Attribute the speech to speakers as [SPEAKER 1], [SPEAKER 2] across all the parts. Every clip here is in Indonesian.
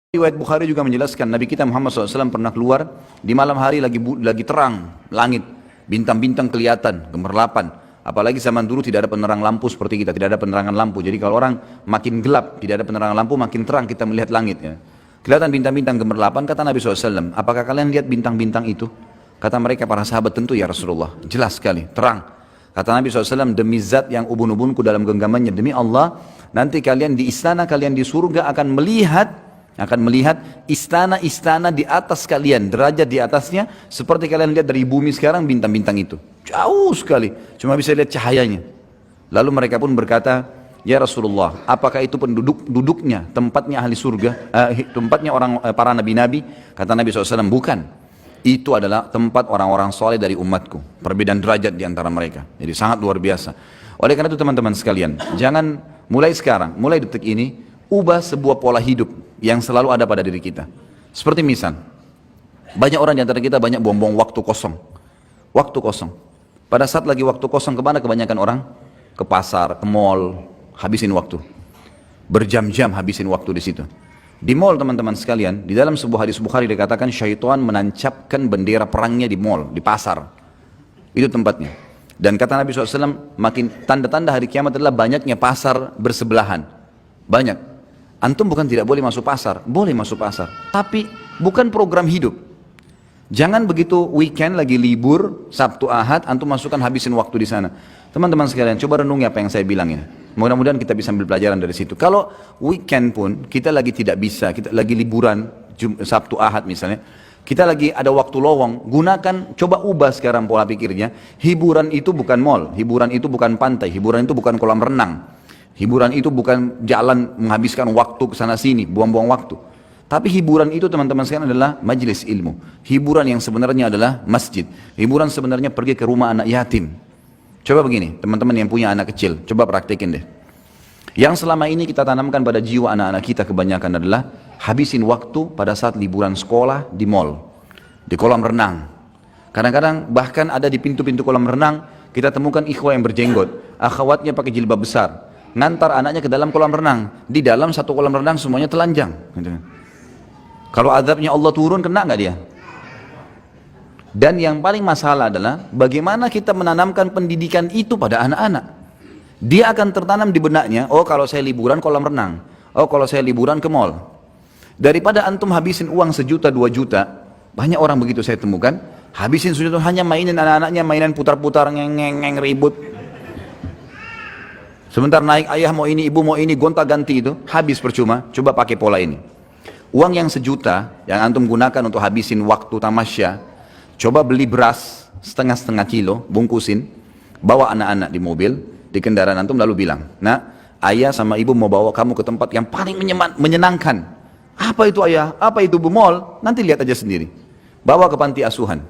[SPEAKER 1] Riwayat Bukhari juga menjelaskan Nabi kita Muhammad SAW pernah keluar di malam hari lagi terang langit, bintang-bintang kelihatan, gemerlapan. Apalagi zaman dulu tidak ada penerang lampu seperti kita, tidak ada penerangan lampu. Jadi kalau orang makin gelap, tidak ada penerangan lampu, makin terang kita melihat langit. Ya. Kelihatan bintang-bintang gemerlapan, kata Nabi SAW, apakah kalian lihat bintang-bintang itu? Kata mereka para sahabat, tentu ya Rasulullah, jelas sekali, terang. Kata Nabi SAW, demi zat yang ubun-ubunku dalam genggamannya, demi Allah, nanti kalian di istana, kalian di surga akan melihat istana-istana di atas kalian, derajat di atasnya, seperti kalian lihat dari bumi sekarang bintang-bintang itu. Jauh sekali, cuma bisa lihat cahayanya. Lalu mereka pun berkata, ya Rasulullah, apakah itu penduduknya, tempatnya ahli surga, tempatnya para nabi-nabi? Kata Nabi SAW, bukan. Itu adalah tempat orang-orang soleh dari umatku. Perbedaan derajat di antara mereka. Jadi sangat luar biasa. Oleh karena itu teman-teman sekalian, jangan mulai sekarang, mulai detik ini, ubah sebuah pola hidup yang selalu ada pada diri kita. Seperti misal, banyak orang di antara kita banyak buang-buang waktu kosong. Waktu kosong. Pada saat lagi waktu kosong, kemana kebanyakan orang? Ke pasar, ke mall, habisin waktu. Berjam-jam habisin waktu di situ. Di mall teman-teman sekalian, di dalam sebuah hadis Bukhari dikatakan syaitan menancapkan bendera perangnya di mall, di pasar. Itu tempatnya. Dan kata Nabi SAW, makin tanda-tanda hari kiamat adalah banyaknya pasar bersebelahan. Banyak. Antum bukan tidak boleh masuk pasar, boleh masuk pasar, tapi bukan program hidup. Jangan begitu weekend lagi libur, Sabtu Ahad, antum masukkan habisin waktu di sana. Teman-teman sekalian, coba renungi apa yang saya bilang ini. Mudah-mudahan kita bisa ambil pelajaran dari situ. Kalau weekend pun kita lagi tidak bisa, kita lagi liburan, Sabtu Ahad misalnya, kita lagi ada waktu lowong, gunakan, coba ubah sekarang pola pikirnya. Hiburan itu bukan mall, hiburan itu bukan pantai, hiburan itu bukan kolam renang. Hiburan itu bukan jalan menghabiskan waktu ke sana sini, buang-buang waktu. Tapi hiburan itu teman-teman sekalian adalah majelis ilmu. Hiburan yang sebenarnya adalah masjid. Hiburan sebenarnya pergi ke rumah anak yatim. Coba begini, teman-teman yang punya anak kecil, coba praktekin deh. Yang selama ini kita tanamkan pada jiwa anak-anak kita kebanyakan adalah habisin waktu pada saat liburan sekolah di mall, di kolam renang. Kadang-kadang bahkan ada di pintu-pintu kolam renang, kita temukan ikhwah yang berjenggot, akhwatnya pakai jilbab besar. Ngantar anaknya ke dalam kolam renang, di dalam satu kolam renang semuanya telanjang. Kalau azabnya Allah turun, kena nggak dia? Dan yang paling masalah adalah bagaimana kita menanamkan pendidikan itu pada anak-anak. Dia akan tertanam di benaknya, oh kalau saya liburan kolam renang, oh kalau saya liburan ke mall. Daripada antum habisin uang 1 juta 2 juta, banyak orang begitu saya temukan, habisin sudah hanya mainin anak-anaknya, mainan putar-putar, ngeng ribut. Sebentar naik ayah mau ini, ibu mau ini, gonta-ganti itu, habis percuma. Coba pakai pola ini. Uang yang 1 juta yang antum gunakan untuk habisin waktu tamasya, coba beli beras setengah kilo, bungkusin, bawa anak-anak di mobil, di kendaraan antum lalu bilang, nah ayah sama ibu mau bawa kamu ke tempat yang paling menyenangkan. Apa itu ayah? Apa itu bu? Mall? Nanti lihat aja sendiri. Bawa ke panti asuhan.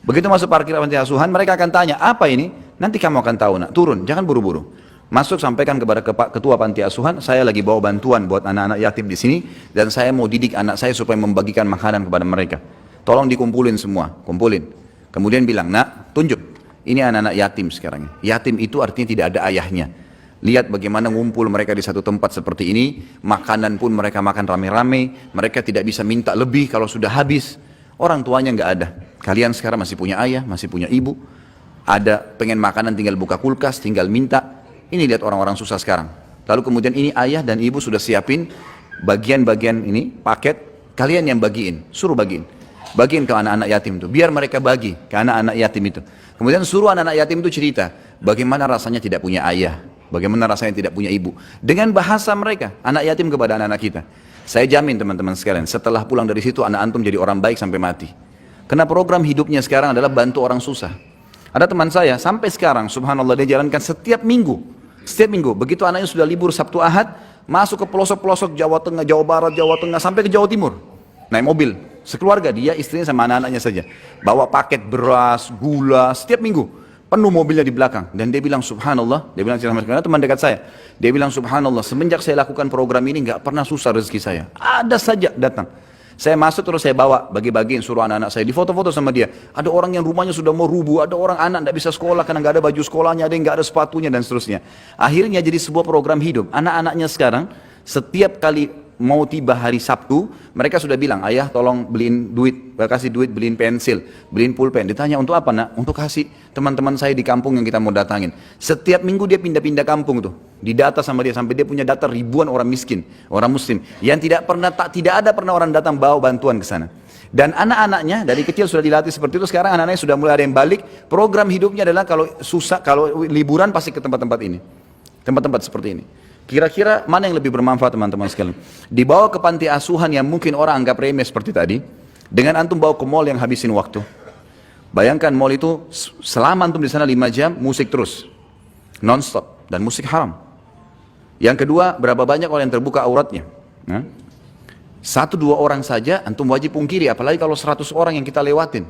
[SPEAKER 1] Begitu masuk parkir panti asuhan, mereka akan tanya, apa ini? Nanti kamu akan tahu nak, turun, jangan buru-buru. Masuk sampaikan kepada ketua panti asuhan, saya lagi bawa bantuan buat anak-anak yatim di sini dan saya mau didik anak saya supaya membagikan makanan kepada mereka. Tolong dikumpulin semua, kumpulin. Kemudian bilang, nak, tunjuk. Ini anak-anak yatim sekarang. Yatim itu artinya tidak ada ayahnya. Lihat bagaimana ngumpul mereka di satu tempat seperti ini, makanan pun mereka makan rame-rame, mereka tidak bisa minta lebih kalau sudah habis. Orang tuanya nggak ada. Kalian sekarang masih punya ayah, masih punya ibu. Ada pengen makanan tinggal buka kulkas, tinggal minta. Ini lihat orang-orang susah sekarang. Lalu kemudian ini ayah dan ibu sudah siapin bagian-bagian ini, paket, kalian yang bagiin, suruh bagiin. Bagiin ke anak-anak yatim itu, biar mereka bagi ke anak-anak yatim itu. Kemudian suruh anak-anak yatim itu cerita, bagaimana rasanya tidak punya ayah, bagaimana rasanya tidak punya ibu. Dengan bahasa mereka, anak yatim kepada anak-anak kita. Saya jamin teman-teman sekalian, setelah pulang dari situ anak antum jadi orang baik sampai mati. Karena program hidupnya sekarang adalah bantu orang susah. Ada teman saya, sampai sekarang, subhanallah, dia jalankan setiap minggu. Setiap minggu, begitu anaknya sudah libur Sabtu Ahad, masuk ke pelosok-pelosok Jawa Tengah, Jawa Barat, Jawa Tengah, sampai ke Jawa Timur. Naik mobil, sekeluarga, dia, istrinya sama anak-anaknya saja. Bawa paket beras, gula, setiap minggu. Penuh mobilnya di belakang. Dan dia bilang, subhanallah, dia bilang sama teman dekat saya. Dia bilang, subhanallah, semenjak saya lakukan program ini, nggak pernah susah rezeki saya. Ada saja datang. Saya masuk terus saya bawa, bagi-bagiin suruh anak-anak saya, di foto-foto sama dia. Ada orang yang rumahnya sudah mau rubuh, ada orang anak tidak bisa sekolah karena nggak ada baju sekolahnya, ada yang nggak ada sepatunya dan seterusnya. Akhirnya jadi sebuah program hidup. Anak-anaknya sekarang setiap kali mau tiba hari Sabtu, mereka sudah bilang, ayah tolong beliin duit, kasih duit beliin pensil, beliin pulpen. Ditanya untuk apa nak? Untuk kasih teman-teman saya di kampung yang kita mau datangin. Setiap minggu dia pindah-pindah kampung tuh, didata sama dia sampai dia punya data ribuan orang miskin, orang muslim yang tidak ada pernah orang datang bawa bantuan ke sana. Dan anak-anaknya dari kecil sudah dilatih seperti itu. Sekarang anak-anaknya sudah mulai ada yang balik. Program hidupnya adalah kalau susah, kalau liburan pasti ke tempat-tempat ini, tempat-tempat seperti ini. Kira-kira mana yang lebih bermanfaat teman-teman sekalian? Dibawa ke panti asuhan yang mungkin orang anggap remeh seperti tadi, dengan antum bawa ke mall yang habisin waktu. Bayangkan mall itu selama antum di sana 5 jam musik terus, non-stop, dan musik haram. Yang kedua, berapa banyak orang yang terbuka auratnya? 1-2 orang saja antum wajib pungkiri, apalagi kalau 100 orang yang kita lewatin.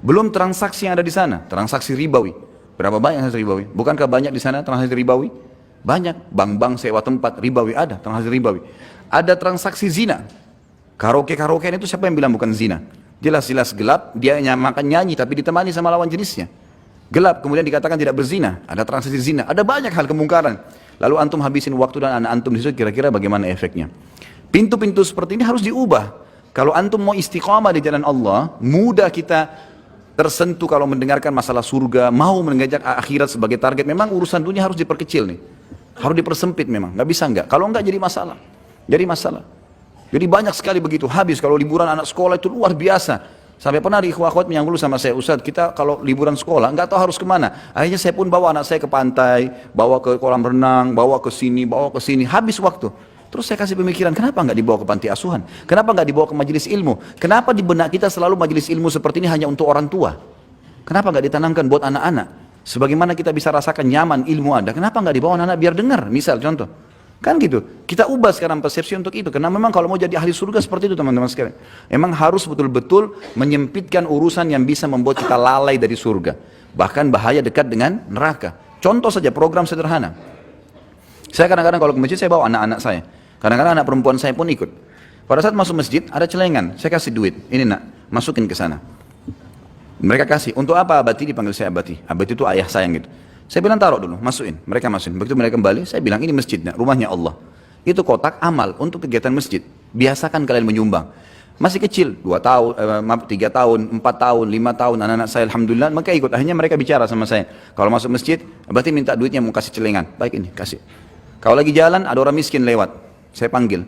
[SPEAKER 1] Belum transaksi yang ada di sana, transaksi ribawi. Berapa banyak transaksi ribawi? Bukankah banyak di sana transaksi ribawi? Banyak, bank-bank sewa tempat ribawi ada, transaksi ribawi. Ada transaksi zina. Karaoke-karaokean itu siapa yang bilang bukan zina? Jelas-jelas gelap, dia makan nyanyi tapi ditemani sama lawan jenisnya. Gelap, kemudian dikatakan tidak berzina, ada transaksi zina, ada banyak hal kemungkaran. Lalu antum habisin waktu dan anak antum di situ, kira-kira bagaimana efeknya? Pintu-pintu seperti ini harus diubah. Kalau antum mau istiqamah di jalan Allah, mudah kita tersentuh kalau mendengarkan masalah surga, mau mengajak akhirat sebagai target. Memang urusan dunia harus diperkecil nih, harus dipersempit memang, nggak bisa nggak. Kalau nggak jadi masalah, jadi masalah. Jadi banyak sekali begitu, habis kalau liburan anak sekolah itu luar biasa. Sampai pernah di ikhwah-ikhwat yang dulu sama saya, Ustadz kita kalau liburan sekolah nggak tahu harus kemana. Akhirnya saya pun bawa anak saya ke pantai, bawa ke kolam renang, bawa ke sini, habis waktu. Terus saya kasih pemikiran, kenapa nggak dibawa ke panti asuhan? Kenapa nggak dibawa ke majelis ilmu? Kenapa di benak kita selalu majelis ilmu seperti ini hanya untuk orang tua? Kenapa nggak ditanamkan buat anak-anak? Sebagaimana kita bisa rasakan nyaman ilmu ada, kenapa nggak dibawa anak-anak biar dengar? Misal contoh, kan gitu. Kita ubah sekarang persepsi untuk itu. Karena memang kalau mau jadi ahli surga seperti itu teman-teman sekalian. Memang harus betul-betul menyempitkan urusan yang bisa membuat kita lalai dari surga. Bahkan bahaya dekat dengan neraka. Contoh saja program sederhana. Saya kadang-kadang kalau ke masjid saya bawa anak-anak saya. Kadang-kadang anak perempuan saya pun ikut. Pada saat masuk masjid ada celengan, saya kasih duit. Ini nak, masukin ke sana. Mereka kasih. Untuk apa abati? Dipanggil saya abati. Abati itu ayah sayang gitu. Saya bilang taruh dulu, masukin. Mereka masukin. Begitu mereka kembali, saya bilang ini masjidnya, rumahnya Allah. Itu kotak amal untuk kegiatan masjid. Biasakan kalian menyumbang. Masih kecil, 2 tahun, 3 tahun, 4 tahun, 5 tahun, anak-anak saya alhamdulillah, maka ikut. Akhirnya mereka bicara sama saya. Kalau masuk masjid, abati minta duitnya mau kasih celengan. Baik ini, kasih. Kalau lagi jalan, ada orang miskin lewat. Saya panggil,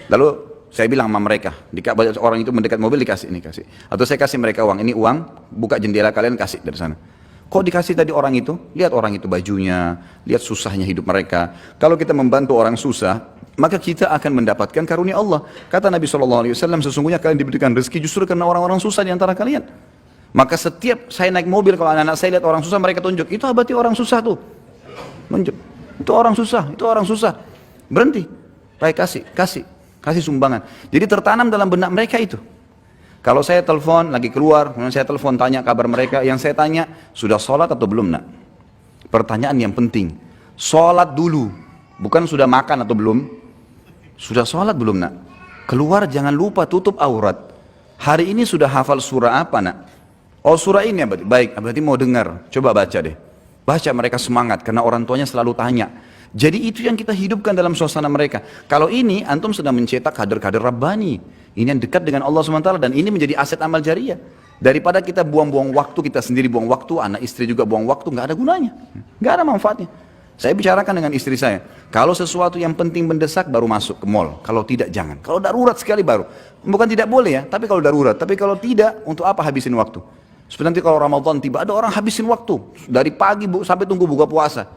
[SPEAKER 1] lalu saya bilang sama mereka, orang itu mendekat mobil dikasih, ini kasih. Atau saya kasih mereka uang, ini uang, buka jendela kalian kasih dari sana. Kok dikasih tadi orang itu? Lihat orang itu bajunya, lihat susahnya hidup mereka. Kalau kita membantu orang susah, maka kita akan mendapatkan karunia Allah. Kata Nabi SAW, sesungguhnya kalian diberikan rezeki justru karena orang-orang susah di antara kalian. Maka setiap saya naik mobil, kalau anak-anak saya lihat orang susah, mereka tunjuk, itu berarti orang susah tuh. Tunjuk, itu orang susah, itu orang susah. Berhenti. Baik, kasih sumbangan. Jadi tertanam dalam benak mereka itu. Kalau saya telepon lagi keluar, kemudian saya telepon tanya kabar mereka, yang saya tanya, sudah sholat atau belum nak? Pertanyaan yang penting. Sholat dulu, bukan sudah makan atau belum. Sudah sholat belum nak? Keluar jangan lupa tutup aurat. Hari ini sudah hafal surah apa nak? Oh surah ini ya, baik, berarti mau dengar. Coba baca deh. Baca, mereka semangat karena orang tuanya selalu tanya. Jadi itu yang kita hidupkan dalam suasana mereka. Kalau ini, antum sedang mencetak kader-kader Rabbani. Ini yang dekat dengan Allah SWT dan ini menjadi aset amal jariah. Daripada kita buang-buang waktu, kita sendiri buang waktu, anak istri juga buang waktu, nggak ada gunanya. Nggak ada manfaatnya. Saya bicarakan dengan istri saya, kalau sesuatu yang penting mendesak baru masuk ke mall. Kalau tidak, jangan. Kalau darurat sekali baru. Bukan tidak boleh ya, tapi kalau darurat. Tapi kalau tidak, untuk apa habisin waktu? Seperti nanti kalau Ramadan tiba, ada orang habisin waktu. Dari pagi sampai tunggu buka puasa.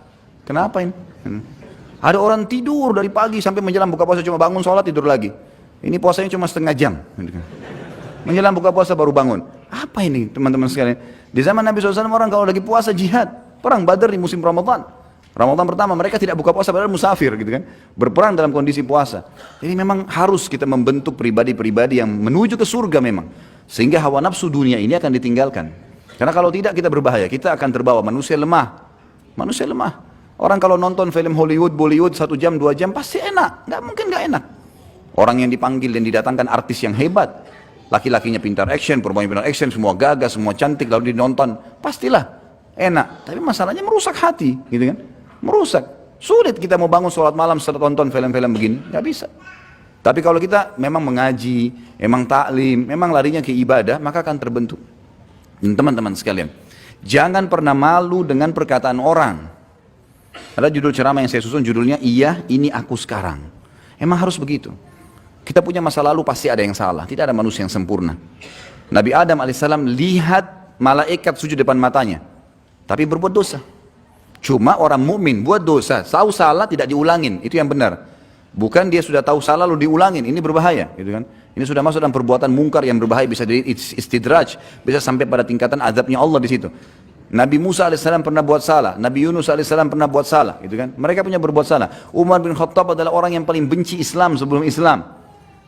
[SPEAKER 1] Kenapa ini? Ada orang tidur dari pagi sampai menjelang buka puasa, cuma bangun sholat tidur lagi. Ini puasanya cuma setengah jam. Menjelang buka puasa baru bangun. Apa ini teman-teman sekalian? Di zaman Nabi SAW orang kalau lagi puasa jihad. Perang Badar di musim Ramadan. Ramadan pertama mereka tidak buka puasa padahal musafir gitu kan. Berperang dalam kondisi puasa. Jadi memang harus kita membentuk pribadi-pribadi yang menuju ke surga memang. Sehingga hawa nafsu dunia ini akan ditinggalkan. Karena kalau tidak kita berbahaya. Kita akan terbawa manusia lemah. Manusia lemah. Orang kalau nonton film Hollywood, Bollywood 1 jam, 2 jam pasti enak, nggak mungkin nggak enak. Orang yang dipanggil dan didatangkan artis yang hebat, laki-lakinya pintar action, perempuannya pintar action, semua gagah, semua cantik, lalu dinonton, pastilah enak. Tapi masalahnya merusak hati, gitu kan? Merusak. Sulit kita mau bangun sholat malam setelah tonton film-film begini, nggak bisa. Tapi kalau kita memang mengaji, memang taklim, memang larinya ke ibadah, maka akan terbentuk. Dan teman-teman sekalian, jangan pernah malu dengan perkataan orang. Ada judul ceramah yang saya susun, judulnya Iya, Ini Aku Sekarang. Emang harus begitu. Kita punya masa lalu pasti ada yang salah, tidak ada manusia yang sempurna. Nabi Adam alaihissalam lihat malaikat sujud depan matanya, tapi berbuat dosa. Cuma orang mukmin buat dosa, tahu salah tidak diulangin, itu yang benar. Bukan dia sudah tahu salah lalu diulangin, ini berbahaya, gitu kan? Ini sudah masuk dalam perbuatan mungkar yang berbahaya, bisa jadi istidraj, bisa sampai pada tingkatan azabnya Allah di situ. Nabi Musa alaihissalam pernah buat salah, Nabi Yunus alaihissalam pernah buat salah, gitu kan? Mereka punya berbuat salah. Umar bin Khattab adalah orang yang paling benci Islam sebelum Islam.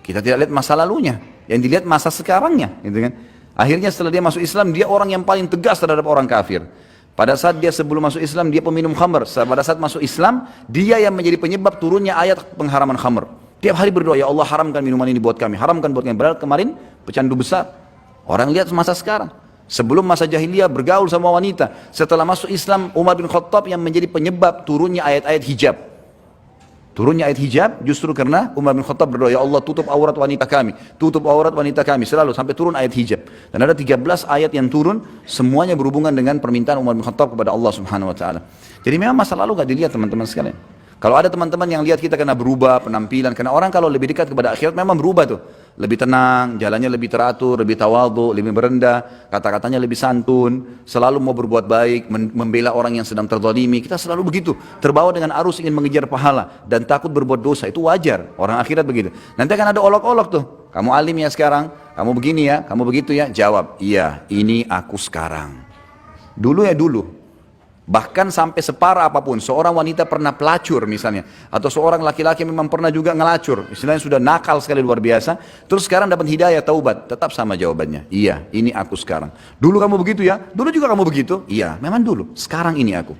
[SPEAKER 1] Kita tidak lihat masa lalunya, yang dilihat masa sekarangnya, gitu kan? Akhirnya setelah dia masuk Islam, dia orang yang paling tegas terhadap orang kafir. Pada saat dia sebelum masuk Islam, dia peminum khamr. Pada saat masuk Islam, dia yang menjadi penyebab turunnya ayat pengharaman khamr. Tiap hari berdoa, ya Allah haramkan minuman ini buat kami, haramkan buat kami. Padahal kemarin pecandu besar. Orang lihat masa sekarang. Sebelum masa jahiliyah bergaul sama wanita. Setelah masuk Islam, Umar bin Khattab yang menjadi penyebab turunnya ayat-ayat hijab. Turunnya ayat hijab justru karena Umar bin Khattab berdoa, ya Allah tutup aurat wanita kami, tutup aurat wanita kami, selalu sampai turun ayat hijab. Dan ada 13 ayat yang turun, semuanya berhubungan dengan permintaan Umar bin Khattab kepada Allah Subhanahu wa taala. Jadi memang masa lalu gak dilihat teman-teman sekalian. Kalau ada teman-teman yang lihat kita kena berubah penampilan, karena orang kalau lebih dekat kepada akhirat memang berubah tuh. Lebih tenang, jalannya lebih teratur, lebih tawadhu, lebih merendah, kata-katanya lebih santun, selalu mau berbuat baik, membela orang yang sedang terzalimi. Kita selalu begitu, terbawa dengan arus ingin mengejar pahala dan takut berbuat dosa. Itu wajar, orang akhirat begitu. Nanti akan ada olok-olok tuh. Kamu alim ya sekarang, kamu begini ya, kamu begitu ya. Jawab, iya, ini aku sekarang. Dulu ya dulu. Bahkan sampai separah apapun, seorang wanita pernah pelacur misalnya, atau seorang laki-laki memang pernah juga ngelacur, istilahnya sudah nakal sekali luar biasa, terus sekarang dapat hidayah, taubat, tetap sama jawabannya, iya, ini aku sekarang. Dulu kamu begitu ya, dulu juga kamu begitu, iya, memang dulu, sekarang ini aku.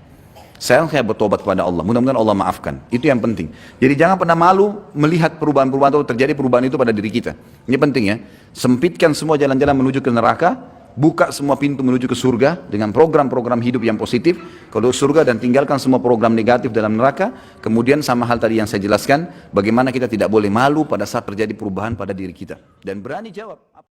[SPEAKER 1] Saya bertobat kepada Allah, mudah-mudahan Allah maafkan, itu yang penting. Jadi jangan pernah malu melihat perubahan-perubahan atau terjadi perubahan itu pada diri kita. Ini penting ya, sempitkan semua jalan-jalan menuju ke neraka, buka semua pintu menuju ke surga dengan program-program hidup yang positif kalau surga, dan tinggalkan semua program negatif dalam neraka. Kemudian sama hal tadi yang saya jelaskan, bagaimana kita tidak boleh malu pada saat terjadi perubahan pada diri kita dan berani jawab.